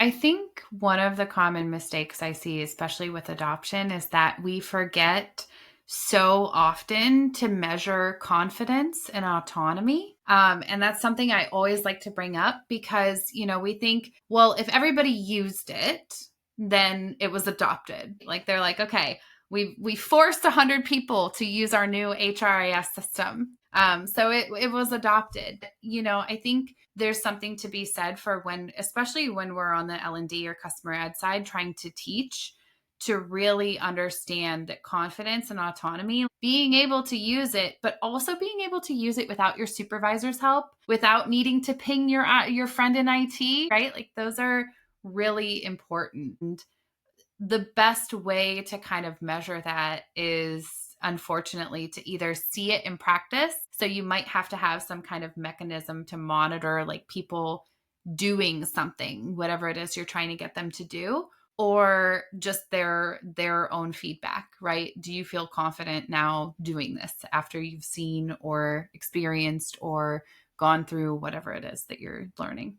I think one of the common mistakes I see, especially with adoption, is that we forget so often to measure confidence and autonomy. And that's something I always like to bring up because, we think, well, if everybody used it, then it was adopted. Like they're like, okay, we forced 100 people to use our new HRIS system. So it was adopted. I think there's something to be said for especially when we're on the L&D or customer ed side, trying to teach to really understand that confidence and autonomy, being able to use it, but also being able to use it without your supervisor's help, without needing to ping your friend in IT, right? Like those are really important. And the best way to kind of measure that is unfortunately to either see it in practice. So you might have to have some kind of mechanism to monitor like people doing something, whatever it is you're trying to get them to do, or just their own feedback, right? Do you feel confident now doing this after you've seen or experienced or gone through whatever it is that you're learning?